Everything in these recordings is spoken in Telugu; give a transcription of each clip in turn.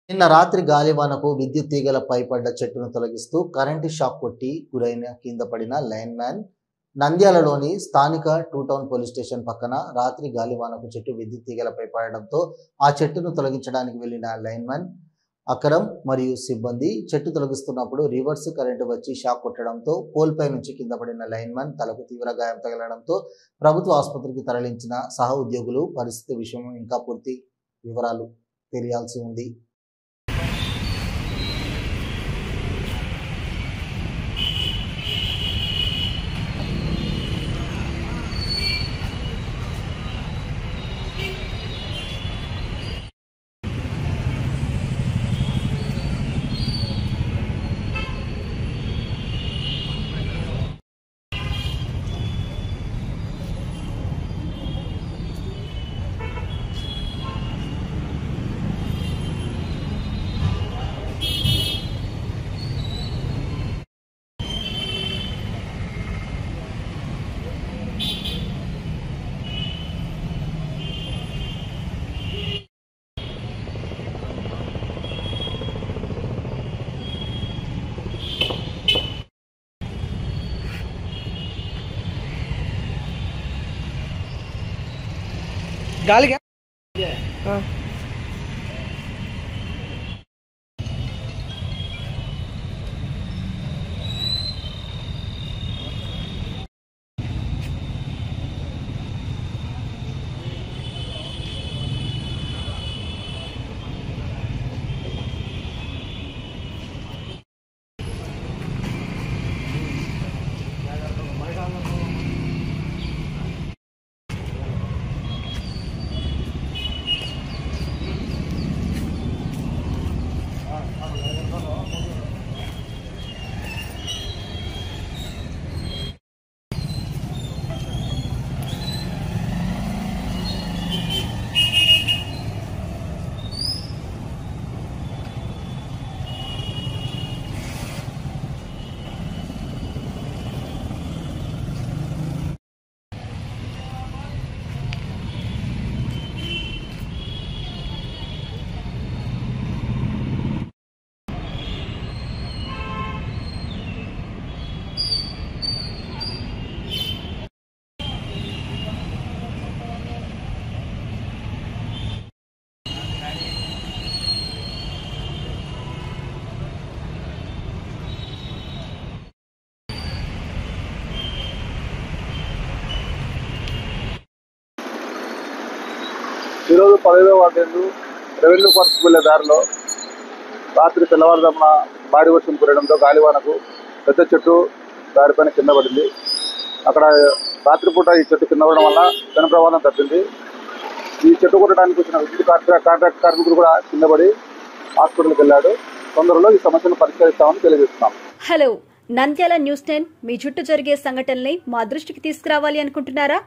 నిన్న రాత్రి గాలివానకు విద్యుత్ తీగలపై పడ్డ చెట్టును తొలగిస్తూ కరెంటు షాక్ కొట్టి కింద పడిన లైన్ మ్యాన్ నంద్యాలలోని స్థానిక టూ టౌన్ పోలీస్ స్టేషన్ పక్కన రాత్రి గాలివానకు చెట్టు విద్యుత్ తీగలపై పడడంతో ఆ చెట్టును తొలగించడానికి వెళ్లిన లైన్ మ్యాన్ అకరం మరియు సిబ్బంది చెట్టు తొలగిస్తున్నప్పుడు రివర్స్ కరెంటు వచ్చి షాక్ కొట్టడంతో పోల్ పై నుంచి కింద పడిన లైన్ మ్యాన్ తలకు తీవ్ర గాయం తగలడంతో ప్రభుత్వ ఆసుపత్రికి తరలించిన సహ ఉద్యోగులు పరిస్థితి విషయం ఇంకా పూర్తి వివరాలు తెలియాల్సి ఉంది. गाली क्या ఈరోజు 15వ వార్డు రెవెన్యూ పార్క్ వెళ్లే దారిలో రాత్రి తెల్లవారుజామున భారీ వర్షం కురవడంతో గాలివానకు పెద్ద చెట్టు దారిపైన కింద పడింది. అక్కడ రాత్రిపూట ఈ చెట్టు కింద పడడం వల్ల జన ప్రమాదం తప్పింది. ఈ చెట్టు కొట్టడానికి వచ్చిన విద్యుత్ కాంట్రాక్ట్ కార్మికుడు కూడా కింద పడి హాస్పిటల్కి వెళ్ళాడు. తొందరలో ఈ సమస్యను పరిష్కరిస్తామని తెలియజేస్తున్నాం. హలో, నంద్యాల న్యూస్ 10 మీ చుట్టూ జరిగే సంఘటనల్ని మా దృష్టికి తీసుకురావాలి అనుకుంటున్నారా?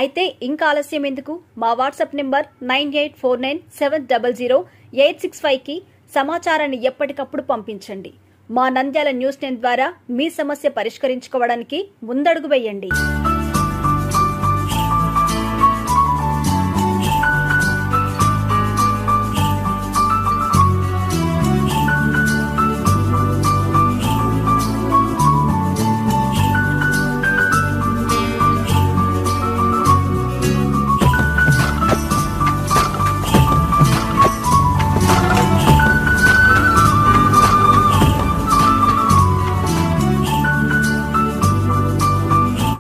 అయితే ఇంకా ఆలస్యం ఎందుకు? మా వాట్సాప్ నెంబర్ 9849700865కి సమాచారాన్ని ఎప్పటికప్పుడు పంపించండి. మా నంద్యాల న్యూస్ 10 ద్వారా మీ సమస్య పరిష్కరించుకోవడానికి ముందడుగు వేయండి.